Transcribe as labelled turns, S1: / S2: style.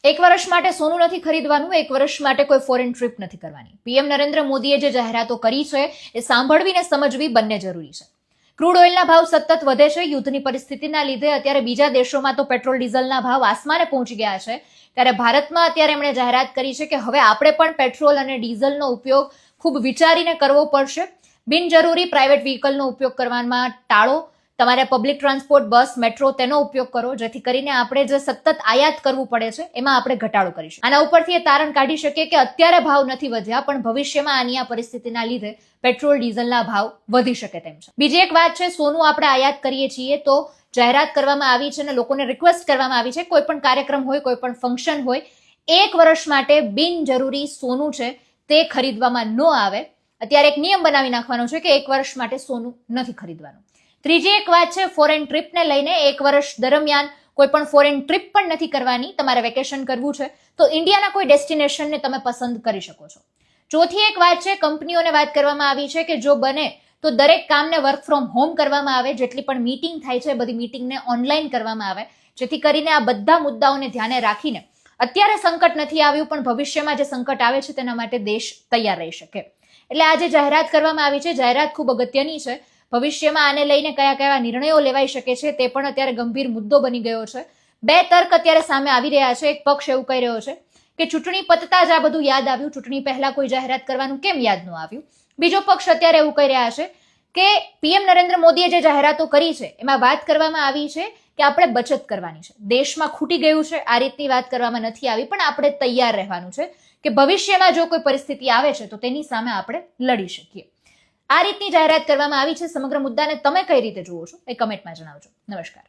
S1: એક વર્ષ માટે સોનું નથી ખરીદવાનું, એક વર્ષ માટે કોઈ ફોરેન ટ્રીપ નથી કરવાની. પીએમ નરેન્દ્ર મોદીએ જે જાહેરાતો કરી છે એ સાંભળવી ને સમજવી બંને જરૂરી છે. ક્રૂડ ઓઇલના ભાવ સતત વધે છે. યુદ્ધની પરિસ્થિતિના લીધે અત્યારે બીજા દેશોમાં તો પેટ્રોલ ડીઝલના ભાવ આસમાને પહોંચી ગયા છે, ત્યારે ભારતમાં અત્યારે એમણે જાહેરાત કરી છે કે હવે આપણે પણ પેટ્રોલ અને ડીઝલનો ઉપયોગ ખૂબ વિચારીને કરવો પડશે. બિનજરૂરી પ્રાઇવેટ વ્હીકલનો ઉપયોગ કરવામાં ટાળો. તમારે પબ્લિક ટ્રાન્સપોર્ટ, બસ, મેટ્રો તેનો ઉપયોગ કરો, જેથી કરીને આપણે જે સતત આયાત કરવું પડે છે એમાં આપણે ઘટાડો કરીશું. આના ઉપરથી એ તારણ કાઢી શકીએ કે અત્યારે ભાવ નથી વધ્યા, પણ ભવિષ્યમાં આની આ પરિસ્થિતિના લીધે પેટ્રોલ ડીઝલના ભાવ વધી શકે તેમ છે. બીજી એક વાત છે, સોનું આપણે આયાત કરીએ છીએ તો જાહેરાત કરવામાં આવી છે અને લોકોને રિક્વેસ્ટ કરવામાં આવી છે, કોઈ પણ કાર્યક્રમ હોય, કોઈ પણ ફંક્શન હોય, 1 વર્ષ માટે બિનજરૂરી સોનું છે તે ખરીદવામાં ન આવે. અત્યારે એક નિયમ બનાવી નાખવાનો છે કે 1 વર્ષ માટે સોનું નથી ખરીદવાનું. ત્રીજી એક વાત છે, ફોરેન ટ્રીપને લઈને 1 વર્ષ દરમિયાન કોઈ પણ ફોરેન ટ્રીપ પણ નથી કરવાની. તમારે વેકેશન કરવું છે તો ઇન્ડિયાના કોઈ ડેસ્ટિનેશનને તમે પસંદ કરી શકો છો. ચોથી એક વાત છે, કંપનીઓને વાત કરવામાં આવી છે કે જો બને તો દરેક કામને વર્ક ફ્રોમ હોમ કરવામાં આવે. જેટલી પણ મીટિંગ થાય છે બધી મીટિંગને ઓનલાઈન કરવામાં આવે, જેથી કરીને આ બધા મુદ્દાઓને ધ્યાને રાખીને અત્યારે સંકટ નથી આવ્યું, પણ ભવિષ્યમાં જે સંકટ આવે છે તેના માટે દેશ તૈયાર રહી શકે. એટલે આ જે જાહેરાત કરવામાં આવી છે, જાહેરાત ખૂબ અગત્યની છે. ભવિષ્યમાં આને લઈને કયા કયા નિર્ણયો લેવાઈ શકે છે તે પણ અત્યારે ગંભીર મુદ્દો બની ગયો છે. 2 તર્ક અત્યારે સામે આવી રહ્યા છે. એક પક્ષ એવું કહી રહ્યો છે કે ચૂંટણી પતતા જ આ બધું યાદ આવ્યું, ચૂંટણી પહેલા કોઈ જાહેરાત કરવાનું કેમ યાદ ન આવ્યું. બીજો પક્ષ અત્યારે એવું કહી રહ્યા છે કે પીએમ નરેન્દ્ર મોદીએ જે જાહેરાતો કરી છે એમાં વાત કરવામાં આવી છે કે આપણે બચત કરવાની છે, દેશમાં ખૂટી ગયું છે, આ રીતની વાત કરવામાં નથી આવી, પણ આપણે તૈયાર રહેવાનું છે કે ભવિષ્યમાં જો કોઈ પરિસ્થિતિ આવે છે તો તેની સામે આપણે લડી શકીએ. આ રીતની જાહેરાત કરવામાં આવી છે. સમગ્ર મુદ્દાને તમે કઈ રીતે જુઓ છો એ કમેન્ટમાં જણાવજો. નમસ્કાર.